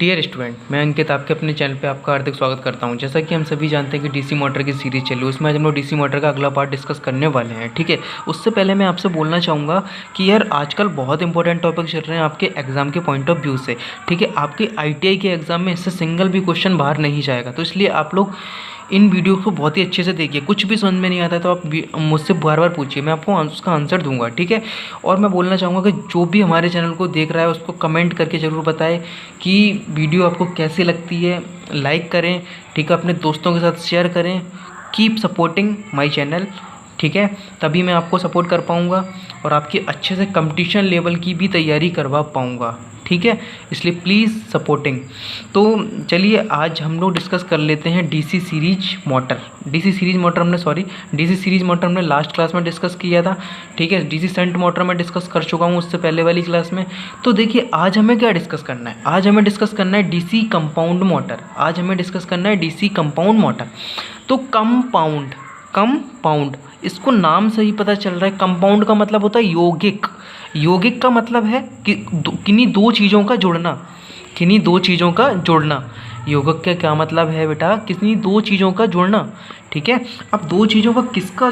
Dear student, मैं अंकित आपके अपने चैनल पे आपका हार्दिक स्वागत करता हूं। जैसा कि हम सभी जानते हैं कि डीसी मोटर की सीरीज़ चली, उसमें आज हम लोग डीसी मोटर का अगला पार्ट डिस्कस करने वाले हैं। ठीक है, उससे पहले मैं आपसे बोलना चाहूँगा कि यार आजकल बहुत इंपॉर्टेंट टॉपिक चल रहे हैं आपके एग्ज़ाम के पॉइंट ऑफ व्यू से। ठीक है, आपके ITI के एग्ज़ाम में इससे सिंगल भी क्वेश्चन बाहर नहीं जाएगा, तो इसलिए आप लोग इन वीडियो को बहुत ही अच्छे से देखिए। कुछ भी समझ में नहीं आता है तो आप मुझसे बार बार पूछिए, मैं आपको उसका आंसर दूंगा। ठीक है, और मैं बोलना चाहूँगा कि जो भी हमारे चैनल को देख रहा है उसको कमेंट करके ज़रूर बताएं कि वीडियो आपको कैसी लगती है। लाइक करें, ठीक है, अपने दोस्तों के साथ शेयर करें। Keep supporting my channel. ठीक है, तभी मैं आपको सपोर्ट कर पाऊँगा और आपकी अच्छे से कंपटीशन लेवल की भी तैयारी करवा पाऊँगा। ठीक है, इसलिए प्लीज़ सपोर्टिंग। तो चलिए आज हम लोग डिस्कस कर लेते हैं DC series motor. DC series motor हमने लास्ट क्लास में डिस्कस किया था। ठीक है, डीसी शंट मोटर में डिस्कस कर चुका हूँ उससे पहले वाली क्लास में। तो देखिए आज हमें क्या डिस्कस करना है, आज हमें डिस्कस करना है डीसी कंपाउंड मोटर। तो कंपाउंड इसको नाम से ही पता चल रहा है। कंपाउंड का मतलब होता है यौगिक का मतलब है कि किन्हीं दो चीज़ों का जुड़ना। यौगिक का क्या मतलब है बेटा? किन्हीं दो चीज़ों का जुड़ना। ठीक है, अब दो चीज़ों का किसका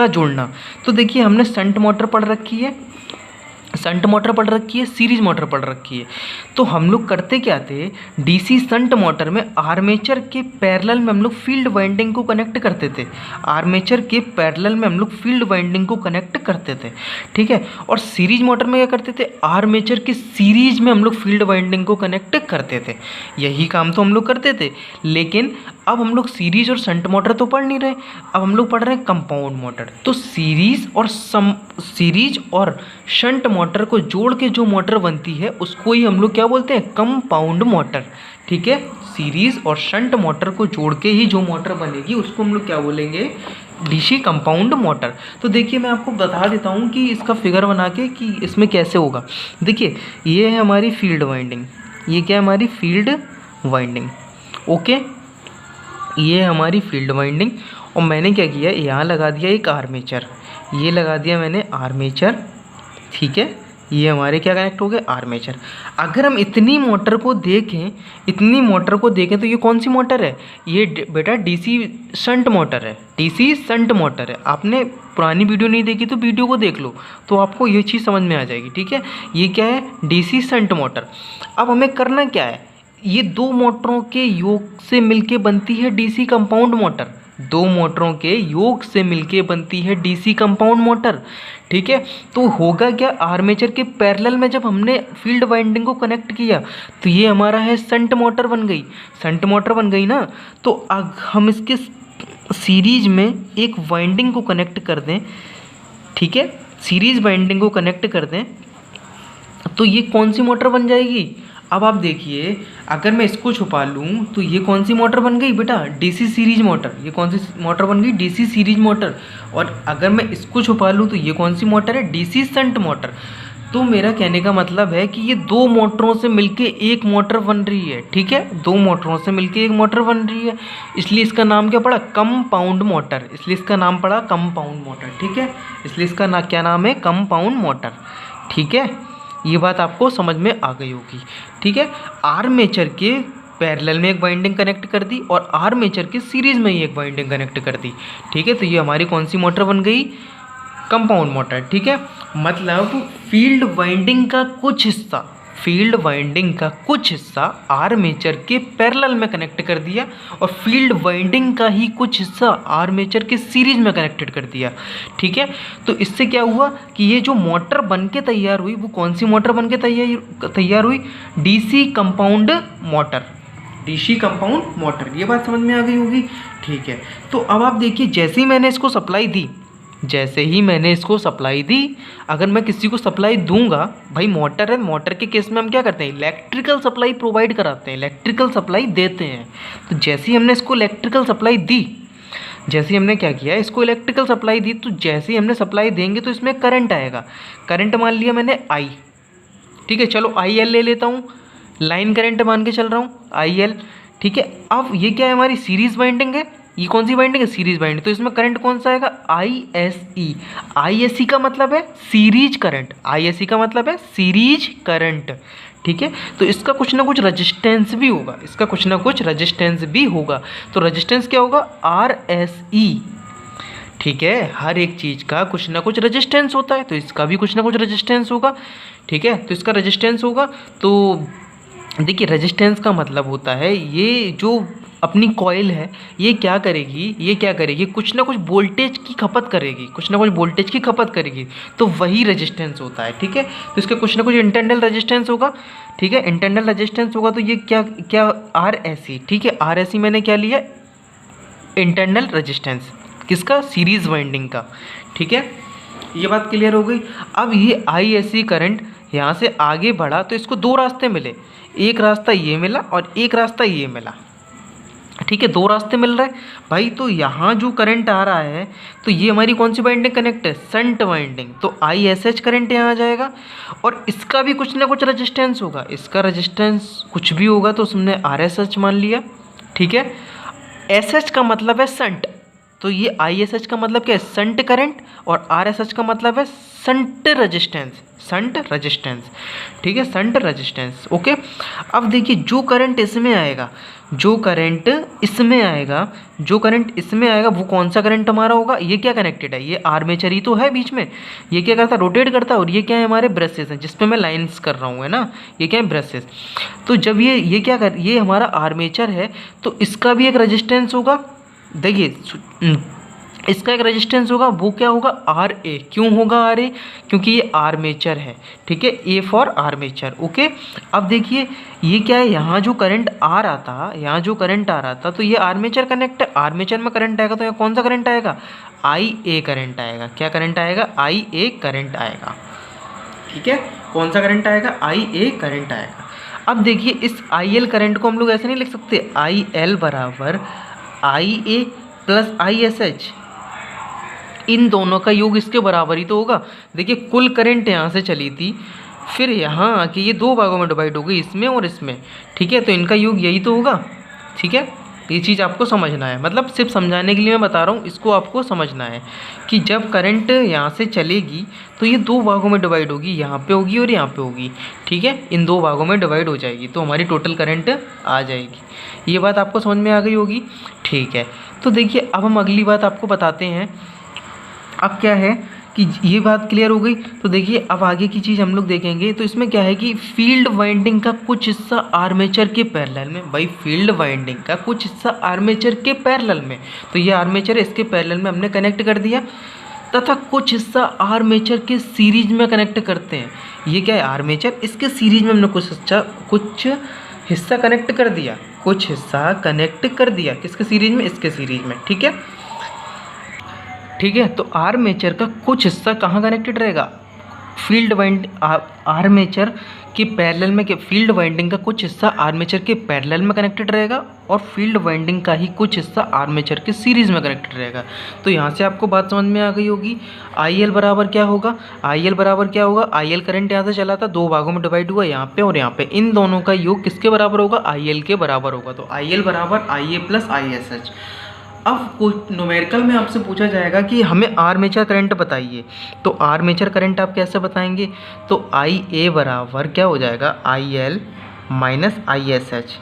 जुड़ना? तो देखिए हमने शंट मोटर पढ़ रखी है, सीरीज मोटर पढ़ रखी है। तो हम लोग करते क्या थे, डीसी शंट मोटर में आर्मेचर के पैरेलल में हम लोग फील्ड वाइंडिंग को कनेक्ट करते थे। ठीक है, और सीरीज मोटर में क्या करते थे, आर्मेचर के सीरीज में हम लोग फील्ड वाइंडिंग को कनेक्ट करते थे। यही काम तो हम लोग करते थे, लेकिन अब हम लोग सीरीज और शंट मोटर तो पढ़ नहीं रहे, अब हम लोग पढ़ रहे हैं कंपाउंड मोटर। तो सीरीज और शंट मोटर को जोड़ के जो मोटर बनती है उसको ही हम लोग क्या बोलते हैं, कंपाउंड मोटर। ठीक है, सीरीज और शंट मोटर को जोड़ के ही जो मोटर बनेगी उसको हम लोग क्या बोलेंगे, डीसी कंपाउंड मोटर। तो देखिए मैं आपको बता देता हूँ कि इसका फिगर बना के कि इसमें कैसे होगा। देखिए ये है हमारी फील्ड वाइंडिंग, ये क्या है हमारी फील्ड वाइंडिंग। ओके, ये हमारी फील्ड वाइंडिंग, और मैंने क्या किया, यहाँ लगा दिया एक आर्मेचर, ये लगा दिया मैंने आर्मेचर। ठीक है, ये हमारे क्या कनेक्ट हो गए, आर्मेचर। अगर हम इतनी मोटर को देखें तो ये कौन सी मोटर है, ये बेटा डीसी शंट मोटर है। आपने पुरानी वीडियो नहीं देखी तो वीडियो को देख लो, तो आपको ये चीज़ समझ में आ जाएगी। ठीक है, ये क्या है, डीसी शंट मोटर। अब हमें करना क्या है, ये दो मोटरों के योग से मिलके बनती है डीसी कंपाउंड मोटर। ठीक है, तो होगा क्या, आर्मेचर के पैरेलल में जब हमने फील्ड वाइंडिंग को कनेक्ट किया तो ये हमारा है शंट मोटर बन गई ना। तो अब हम इसके सीरीज में एक वाइंडिंग को कनेक्ट कर दें। ठीक है, सीरीज वाइंडिंग को कनेक्ट कर दें तो ये कौन सी मोटर बन जाएगी। अब आप देखिए, अगर मैं इसको छुपा लूँ तो ये कौन सी मोटर बन गई बेटा, डीसी सीरीज मोटर। ये कौन सी मोटर बन गई, डीसी सीरीज मोटर। और अगर मैं इसको छुपा लूँ तो ये कौन सी मोटर है, डीसी शंट मोटर। तो मेरा कहने का मतलब है कि ये दो मोटरों से मिलके एक मोटर बन रही है। ठीक है, दो मोटरों से मिलके एक मोटर बन रही है, इसलिए इसका नाम क्या पड़ा, कंपाउंड मोटर। ठीक है, इसलिए इसका क्या नाम है, कंपाउंड मोटर। ठीक है, ये बात आपको समझ में आ गई होगी। ठीक है, आर्मेचर के पैरेलल में एक वाइंडिंग कनेक्ट कर दी और आर्मेचर के सीरीज में ही एक वाइंडिंग कनेक्ट कर दी। ठीक है, तो ये हमारी कौन सी मोटर बन गई, कंपाउंड मोटर। ठीक है, मतलब फील्ड वाइंडिंग का कुछ हिस्सा आर्मेचर के पैरेलल में कनेक्ट कर दिया और फील्ड वाइंडिंग का ही कुछ हिस्सा आर्मेचर के सीरीज में कनेक्टेड कर दिया। ठीक है, तो इससे क्या हुआ कि ये जो मोटर बन के तैयार हुई वो कौन सी मोटर बन के तैयार हुई, डीसी कंपाउंड मोटर। ये बात समझ में आ गई होगी। ठीक है, तो अब आप देखिए, जैसे ही मैंने इसको सप्लाई दी, अगर मैं किसी को सप्लाई दूंगा, भाई मोटर है, मोटर के केस में हम क्या करते हैं, इलेक्ट्रिकल सप्लाई प्रोवाइड कराते हैं, इलेक्ट्रिकल सप्लाई देते हैं। तो जैसे ही हमने इसको इलेक्ट्रिकल सप्लाई दी, तो जैसे ही हमने सप्लाई देंगे तो इसमें करंट आएगा। करंट मान लिया मैंने आई। ठीक है, चलो IL ले लेता हूँ, लाइन करंट मान के चल रहा हूँ IL। ठीक है, अब ये क्या है, हमारी सीरीज वाइंडिंग है। ये कौन सी वाइंडिंग है, सीरीज वाइंडिंग। तो इसमें करंट कौन सा आएगा, ISE का मतलब है सीरीज करंट। ठीक है। तो इसका कुछ ना कुछ रजिस्टेंस भी होगा, इसका कुछ ना कुछ रजिस्टेंस भी होगा। तो रजिस्टेंस क्या होगा? RSE, ठीक है। हर एक चीज़ का कुछ ना कुछ रेजिस्टेंस होता है, तो इसका भी कुछ ना कुछ रेजिस्टेंस होगा, ठीक है। तो इसका रेजिस्टेंस होगा। तो देखिए रेजिस्टेंस का मतलब होता है ये जो अपनी कॉइल है ये क्या करेगी, कुछ ना कुछ वोल्टेज की खपत करेगी, कुछ ना कुछ वोल्टेज की खपत करेगी, तो वही रेजिस्टेंस होता है, ठीक है। तो इसका कुछ ना कुछ इंटरनल रेजिस्टेंस होगा, ठीक है। इंटरनल रेजिस्टेंस होगा तो ये क्या क्या RSE, ठीक है। RSE मैंने क्या लिया? इंटरनल रेजिस्टेंस किसका? सीरीज वाइंडिंग का, ठीक है। ये बात क्लियर हो गई। अब ये ISE करंट यहाँ से आगे बढ़ा तो इसको दो रास्ते मिले, एक रास्ता ये मिला और एक रास्ता ये मिला, ठीक है। दो रास्ते मिल रहे हैं भाई। तो यहाँ जो करंट आ रहा है तो ये हमारी कौन सी वाइंडिंग कनेक्ट है? Shunt winding. तो ISH करंट यहाँ आ जाएगा और इसका भी कुछ ना कुछ रेजिस्टेंस होगा, इसका रेजिस्टेंस कुछ भी होगा तो उसने RSH मान लिया, ठीक है। SH का मतलब है शंट, तो ये ISH का मतलब क्या है? शंट करंट, और RSH का मतलब है शंट रेजिस्टेंस, शंट रेजिस्टेंस, ठीक है। Shunt resistance, okay. अब देखिए जो करंट इसमें आएगा, जो करंट इसमें आएगा वो कौन सा करंट हमारा होगा? ये क्या कनेक्टेड है? ये आर्मेचर ही तो है बीच में, ये क्या करता है? रोटेट करता है। और ये क्या है? हमारे ब्रशेस हैं जिस पे मैं लाइंस कर रहा हूँ, है ना, ये क्या है? ब्रशेस। तो जब ये क्या कर, ये हमारा आर्मेचर है तो इसका भी एक रेजिस्टेंस होगा। देखिए इसका एक रेजिस्टेंस होगा, वो क्या होगा? RA। क्यों होगा RA? क्योंकि ये आर्मेचर है, ठीक है। A for armature, okay. अब देखिए ये क्या है? यहाँ जो करंट आ रहा था, तो ये आर्मेचर कनेक्ट है, आर्मेचर में करंट आएगा तो यहाँ कौन सा करंट आएगा? IA करंट आएगा। क्या करंट आएगा? IA करंट आएगा, ठीक है। कौन सा करंट आएगा? IA करंट आएगा। अब देखिए इस IL करंट को हम लोग ऐसे नहीं लिख सकते, IL बराबर IA प्लस ISH, इन दोनों का योग इसके बराबर ही तो होगा। देखिए कुल करंट यहाँ से चली थी, फिर यहाँ आके ये दो भागों में डिवाइड हो गई, इसमें और इसमें, ठीक है। तो इनका योग यही तो होगा, ठीक है। ये चीज़ आपको समझना है, मतलब सिर्फ समझाने के लिए मैं बता रहा हूँ, इसको आपको समझना है कि जब करंट यहाँ से चलेगी तो ये दो भागों में डिवाइड होगी, यहाँ पे होगी और यहाँ पे होगी, ठीक है। इन दो भागों में डिवाइड हो जाएगी तो हमारी टोटल करंट आ जाएगी। ये बात आपको समझ में आ गई होगी, ठीक है। तो देखिए अब हम अगली बात आपको बताते हैं। अब क्या है कि ये बात क्लियर हो गई, तो देखिए अब आगे की चीज़ हम लोग देखेंगे। तो इसमें क्या है कि फील्ड वाइंडिंग का कुछ हिस्सा आर्मेचर के पैरेलल में, भाई फील्ड वाइंडिंग का कुछ हिस्सा आर्मेचर के पैरेलल में, तो ये आर्मेचर इसके पैरेलल में हमने कनेक्ट कर दिया, तथा कुछ हिस्सा आर्मेचर के सीरीज में कनेक्ट करते हैं। ये क्या है? आर्मेचर, इसके सीरीज में हमने कुछ हिस्सा कनेक्ट कर दिया, कुछ हिस्सा कनेक्ट कर दिया, किसके सीरीज में? इसके सीरीज में, ठीक है, ठीक है। तो आर्मेचर का कुछ हिस्सा कहाँ कनेक्टेड रहेगा? फील्ड वाइंड आर्मेचर के पैरेलल में, के फील्ड वाइंडिंग का कुछ हिस्सा आर्मेचर के पैरेलल में कनेक्टेड रहेगा और फील्ड वाइंडिंग का ही कुछ हिस्सा आर्मेचर के सीरीज में कनेक्टेड रहेगा। तो यहाँ से आपको बात समझ में आ गई होगी। IL बराबर क्या होगा? IL बराबर क्या होगा? IL करंट यहाँ से चला था, दो भागों में डिवाइड हुआ, यहाँ पे और यहाँ पे, इन दोनों का योग किसके बराबर होगा? IL के बराबर होगा। तो IL बराबर IA प्लस ISH। अब कुछ न्यूमेरिकल में आपसे पूछा जाएगा कि हमें आर्मेचर करंट बताइए, तो आर्मेचर करंट आप कैसे बताएंगे? तो IA बराबर क्या हो जाएगा? IL minus ISH।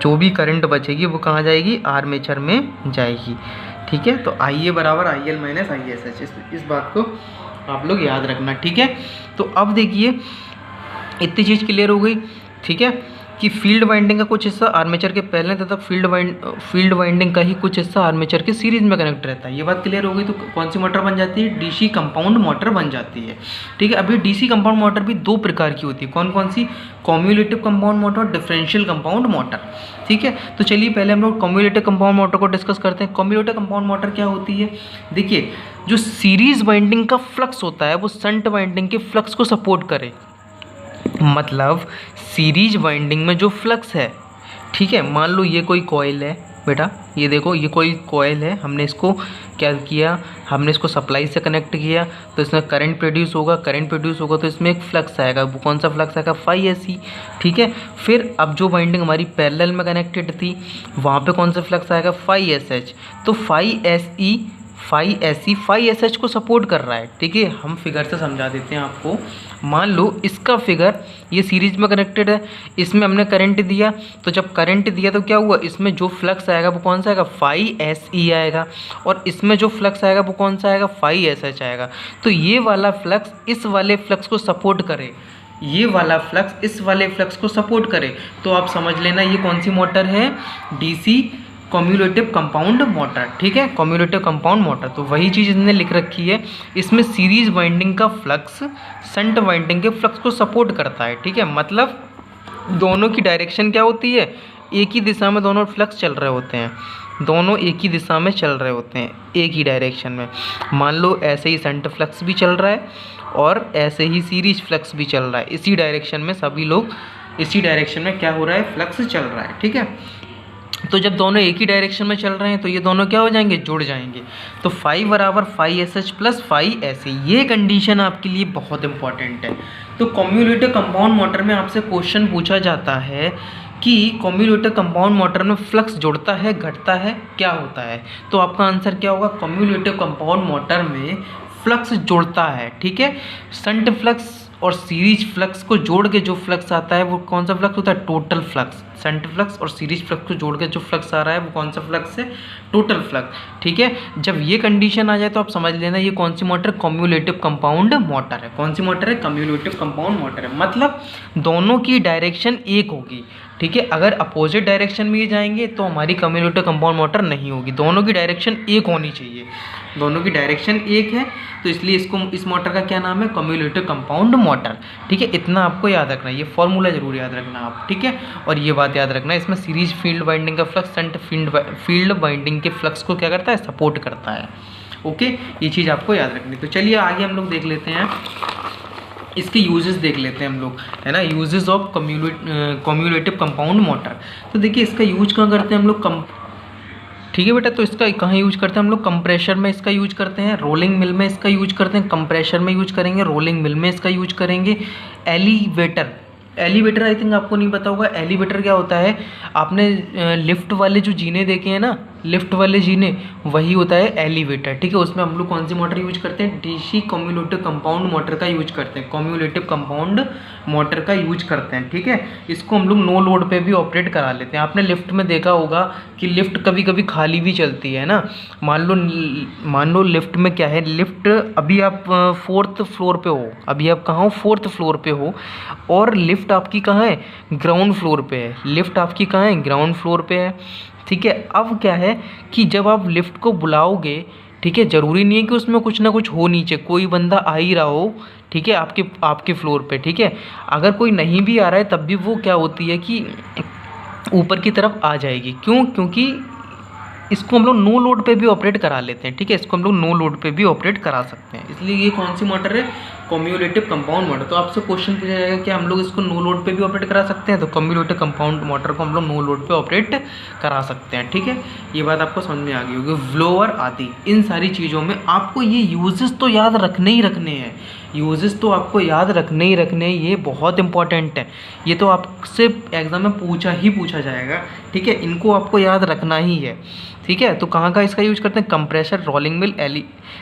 जो भी करंट बचेगी वो कहाँ जाएगी? आर्मेचर में जाएगी, ठीक है। तो IA बराबर IL माइनस ISH, इस बात को आप लोग याद रखना, ठीक है। तो अब देखिए इतनी चीज़ क्लियर हो गई, ठीक है, कि फील्ड वाइंडिंग का कुछ हिस्सा आर्मेचर के पहले तथा फील्ड वाइंडिंग का ही कुछ हिस्सा आर्मेचर के सीरीज में कनेक्ट रहता है। ये बात क्लियर हो गई। तो कौन सी मोटर बन जाती है? DC कंपाउंड मोटर बन जाती है, ठीक है। अभी DC कंपाउंड मोटर भी दो प्रकार की होती है, कौन कौन सी? कम्युलेटिव कंपाउंड मोटर और डिफरेंशियल कंपाउंड मोटर, ठीक है। तो चलिए पहले हम लोग कम्युलेटिव कंपाउंड मोटर को डिस्कस करते हैं। कम्युलेटिव कंपाउंड मोटर क्या होती है? देखिए जो सीरीज वाइंडिंग का फ्लक्स होता है वो शंट वाइंडिंग के फ्लक्स को सपोर्ट करे, मतलब सीरीज वाइंडिंग में जो फ्लक्स है, ठीक है। मान लो ये कोई कॉइल है बेटा, ये देखो ये कोई कॉइल है, हमने इसको क्या किया? हमने इसको सप्लाई से कनेक्ट किया, तो इसमें करंट प्रोड्यूस होगा, तो इसमें एक फ्लक्स आएगा, वो कौन सा फ्लक्स आएगा? phi SE, ठीक है। फिर अब जो वाइंडिंग हमारी पैरेलल में कनेक्टेड थी वहाँ पे कौन सा फ्लक्स आएगा? phi SH। तो phi SE phi S phi S H को सपोर्ट कर रहा है। ठीक है, हम फिगर से समझा देते हैं आपको। मान लो इसका फिगर ये सीरीज में कनेक्टेड है, इसमें हमने करंट दिया, तो जब करंट दिया तो क्या हुआ, इसमें जो फ्लक्स आएगा वो कौन सा आएगा, फाई एस ई आएगा, और इसमें जो फ्लक्स आएगा वो कौन सा आएगा, फाई एस एच आएगा। तो ये वाला फ्लक्स इस वाले फ्लक्स को सपोर्ट करे, ये वाला फ्लक्स इस वाले फ्लक्स को सपोर्ट करे, तो आप समझ लेना ये कौन सी मोटर है, डीसी कम्युलेटिव कंपाउंड मोटर। ठीक है, कम्युलेटिव कंपाउंड मोटर। तो वही चीज़ इसने लिख रखी है, इसमें सीरीज वाइंडिंग का फ्लक्स शंट वाइंडिंग के फ्लक्स को सपोर्ट करता है। ठीक है, मतलब दोनों की डायरेक्शन क्या होती है, एक ही दिशा में दोनों फ्लक्स चल रहे होते हैं, दोनों एक ही दिशा में चल रहे होते हैं, एक ही डायरेक्शन में। मान लो ऐसे ही शंट फ्लक्स भी चल रहा है और ऐसे ही सीरीज फ्लक्स भी चल रहा है, इसी डायरेक्शन में सभी लोग, इसी डायरेक्शन में क्या हो रहा है, फ्लक्स चल रहा है। ठीक है, तो जब दोनों एक ही डायरेक्शन में चल रहे हैं तो ये दोनों क्या हो जाएंगे, जुड़ जाएंगे। तो फाई बराबर phi S H plus phi S A, ये कंडीशन आपके लिए बहुत इंपॉर्टेंट है। तो कम्युलेटिव कंपाउंड मोटर में आपसे क्वेश्चन पूछा जाता है कि कम्युलेटिव कंपाउंड मोटर में फ्लक्स जुड़ता है, घटता है, क्या होता है, तो आपका आंसर क्या होगा, कम्युलेटिव कंपाउंड मोटर में फ्लक्स जुड़ता है। ठीक है, शंट फ्लक्स और सीरीज फ्लक्स को जोड़ के जो फ्लक्स आता है वो कौन सा फ्लक्स होता है, टोटल फ्लक्स। शंट फ्लक्स और सीरीज फ्लक्स को जोड़ के जो फ्लक्स आ रहा है वो कौन सा फ्लक्स है, टोटल फ्लक्स। ठीक है, जब ये कंडीशन आ जाए तो आप समझ लेना ये कौन सी मोटर, कम्युलेटिव कंपाउंड मोटर है। कौन सी मोटर है, कम्युलेटिव कंपाउंड मोटर है, मतलब दोनों की डायरेक्शन एक होगी। ठीक है, अगर अपोजिट डायरेक्शन में ये जाएंगे तो हमारी कम्युलेटिव कंपाउंड मोटर नहीं होगी, दोनों की डायरेक्शन एक होनी चाहिए, दोनों की डायरेक्शन एक है, तो इसलिए इसको, इस मोटर का क्या नाम है, कम्युलेटिव कंपाउंड मोटर। ठीक है, इतना आपको याद रखना है, ये फॉर्मूला जरूर याद रखना आप। ठीक है, और ये बात याद रखना है, इसमें सीरीज फील्ड वाइंडिंग का फ्लक्स शंट फील्ड वाइंडिंग के फ्लक्स को क्या करता है, सपोर्ट करता है। ओके, ये चीज़ आपको याद रखनी। तो चलिए आगे हम लोग देख लेते हैं, इसके यूजेस देख लेते हैं हम लोग, है ना, uses of cumulative compound motor. तो देखिए इसका यूज कहाँ करते हैं हम लोग, ठीक है बेटा, तो इसका कहाँ यूज करते हैं हम लोग, कंप्रेशर में इसका यूज करते हैं, रोलिंग मिल में इसका यूज करते हैं, कंप्रेशर में यूज करेंगे, रोलिंग मिल में इसका यूज करेंगे। एलिवेटर, एलिवेटर आई थिंक आपको नहीं पता होगा, एलिवेटर क्या होता है, आपने लिफ्ट वाले जो जीने देखे हैं ना, लिफ्ट वाले जीने, वही होता है एलिवेटर। ठीक है, उसमें हम लोग कौन सी मोटर यूज करते हैं, डीसी कम्युलेटिव कंपाउंड मोटर का यूज करते हैं, कम्युलेटिव कंपाउंड मोटर का यूज करते हैं। ठीक है, इसको हम लोग नो लोड पे भी ऑपरेट करा लेते हैं। आपने लिफ्ट में देखा होगा कि लिफ्ट कभी कभी खाली भी चलती है ना, मान लो लिफ्ट में क्या है, लिफ्ट अभी आप 4th फ्लोर पे हो, अभी आप कहाँ हो, 4th फ्लोर पे हो, और लिफ्ट आपकी कहाँ है, ग्राउंड फ्लोर पे है, लिफ्ट आपकी कहाँ है, ग्राउंड फ्लोर पे है। ठीक है, अब क्या है कि जब आप लिफ्ट को बुलाओगे, ठीक है, ज़रूरी नहीं है कि उसमें कुछ ना कुछ हो, नीचे कोई बंदा आ ही रहा हो, ठीक है, आपके फ्लोर पे। ठीक है, अगर कोई नहीं भी आ रहा है तब भी वो क्या होती है कि ऊपर की तरफ आ जाएगी। क्यों, क्योंकि इसको हम लोग नो लोड पे भी ऑपरेट करा लेते हैं। ठीक है, इसको हम लोग नो लोड पे भी ऑपरेट करा सकते हैं, इसलिए ये कौन सी मोटर है, कम्युलेटिव कंपाउंड मोटर। तो आपसे क्वेश्चन पूछा जाएगा कि हम लोग इसको नो लोड पे भी ऑपरेट करा सकते हैं, तो कम्युलेटिव कंपाउंड मोटर को हम लोग नो लोड पे ऑपरेट करा सकते हैं। ठीक है, ये बात आपको समझ में आ गई होगी। ब्लोअर आदि, इन सारी चीज़ों में आपको ये यूजेस तो याद रखने ही रखने हैं, यूजेस तो आपको याद रखने ही रखने, ये बहुत इंपॉर्टेंट है, ये तो आपसे एग्जाम में पूछा जाएगा। ठीक है, इनको आपको याद रखना ही है। ठीक है, तो कहाँ का इसका यूज करते हैं, कंप्रेसर, रोलिंग मिल,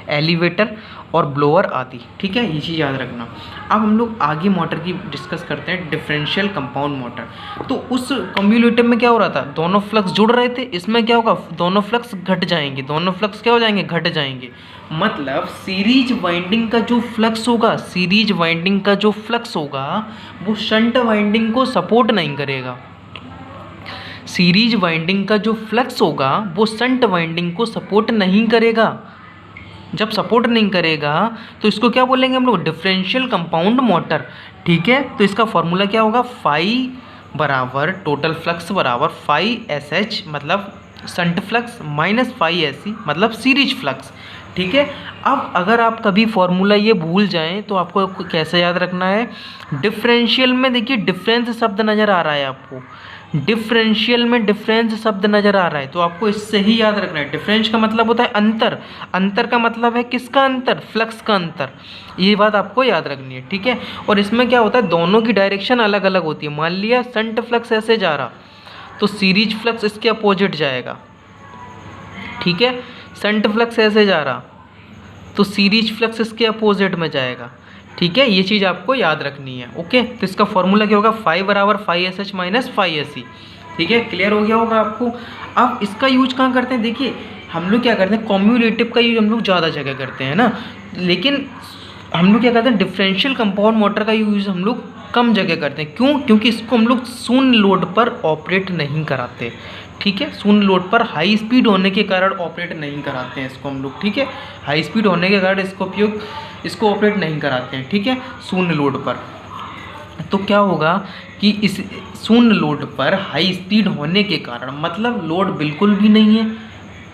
एलिवेटर और ब्लोअर आदि। ठीक है, ये चीज़ याद रखना। अब हम लोग आगे मोटर की डिस्कस करते हैं, डिफरेंशियल कंपाउंड मोटर। तो उस कम्युलेटिव में क्या हो रहा था, दोनों फ्लक्स जुड़ रहे थे, इसमें क्या होगा, दोनों फ्लक्स घट जाएंगे, दोनों फ्लक्स क्या हो जाएंगे, घट जाएंगे। मतलब सीरीज वाइंडिंग का जो फ्लक्स होगा, सीरीज वाइंडिंग का जो फ्लक्स होगा वो शंट वाइंडिंग को सपोर्ट नहीं करेगा। सीरीज वाइंडिंग का जो फ्लक्स होगा वो शंट वाइंडिंग को सपोर्ट नहीं करेगा। जब सपोर्ट नहीं करेगा तो इसको क्या बोलेंगे हम लोग, डिफरेंशियल कंपाउंड मोटर। ठीक है, तो इसका फॉर्मूला क्या होगा, फाई बराबर टोटल फ्लक्स बराबर फाई एस एच मतलब shunt flux minus phi S C मतलब सीरीज फ्लक्स। ठीक है, अब अगर आप कभी फॉर्मूला ये भूल जाएं तो आपको कैसे याद रखना है, डिफरेंशियल में देखिए डिफरेंस शब्द नज़र आ रहा है आपको, डिफरेंशियल में डिफरेंस शब्द नज़र आ रहा है, तो आपको इससे ही याद रखना है। डिफरेंस का मतलब होता है अंतर, अंतर का मतलब है किसका अंतर, फ्लक्स का अंतर, ये बात आपको याद रखनी है। ठीक है, और इसमें क्या होता है, दोनों की डायरेक्शन अलग अलग होती है। मान लिया शंट फ्लक्स ऐसे जा रहा तो सीरीज फ्लक्स इसके अपोजिट जाएगा। ठीक है, शंट फ्लक्स ऐसे जा रहा तो सीरीज फ्लक्स इसके अपोजिट में जाएगा। ठीक है, ये चीज़ आपको याद रखनी है। ओके, तो इसका फॉर्मूला क्या होगा, फाई बराबर phi S H minus phi S C. ठीक है, क्लियर हो गया होगा आपको। अब इसका यूज कहाँ करते हैं, देखिए हम लोग क्या करते हैं, कॉम्यूलेटिव का यूज हम लोग ज़्यादा जगह करते हैं ना, लेकिन हम लोग क्या करते हैं, डिफरेंशियल कंपाउंड मोटर का यूज हम लोग कम जगह करते हैं। क्यों, क्योंकि इसको हम लोग शून्य लोड पर ऑपरेट नहीं कराते। ठीक है, शून्य लोड पर हाई स्पीड होने के कारण ऑपरेट नहीं कराते हैं इसको हम लोग। ठीक है, हाई स्पीड होने के कारण इसको ऑपरेट नहीं कराते हैं। ठीक है, शून्य लोड पर। तो क्या होगा कि इस शून्य लोड पर हाई स्पीड होने के कारण, मतलब लोड बिल्कुल भी नहीं है।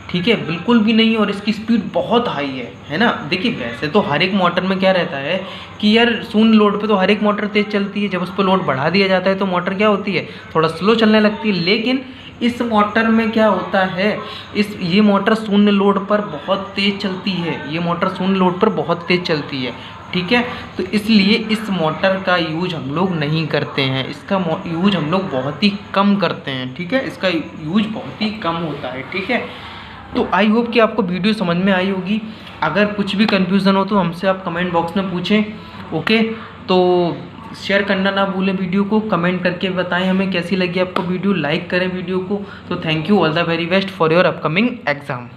ठीक है, बिल्कुल भी नहीं है और इसकी स्पीड बहुत हाई है ना। देखिए वैसे तो हर एक मोटर में क्या रहता है कि यार शून्य लोड पे तो हर एक मोटर तेज़ चलती है, जब उस पर लोड बढ़ा दिया जाता है तो मोटर क्या होती है, थोड़ा स्लो चलने लगती है। लेकिन इस मोटर में क्या होता है, ये मोटर शून्य लोड पर बहुत तेज़ चलती है, ये मोटर शून्य लोड पर बहुत तेज़ चलती है। ठीक है, तो इसलिए इस मोटर का यूज हम लोग नहीं करते हैं, इसका यूज हम लोग बहुत ही कम करते हैं। ठीक है, इसका यूज बहुत ही कम होता है। ठीक है, तो आई होप कि आपको वीडियो समझ में आई होगी। अगर कुछ भी कन्फ्यूज़न हो तो हमसे आप कमेंट बॉक्स में पूछें। ओके, तो शेयर करना ना भूलें, वीडियो को कमेंट करके बताएं हमें कैसी लगी आपको वीडियो, लाइक करें वीडियो को। तो thank you, all the very best for your upcoming exam.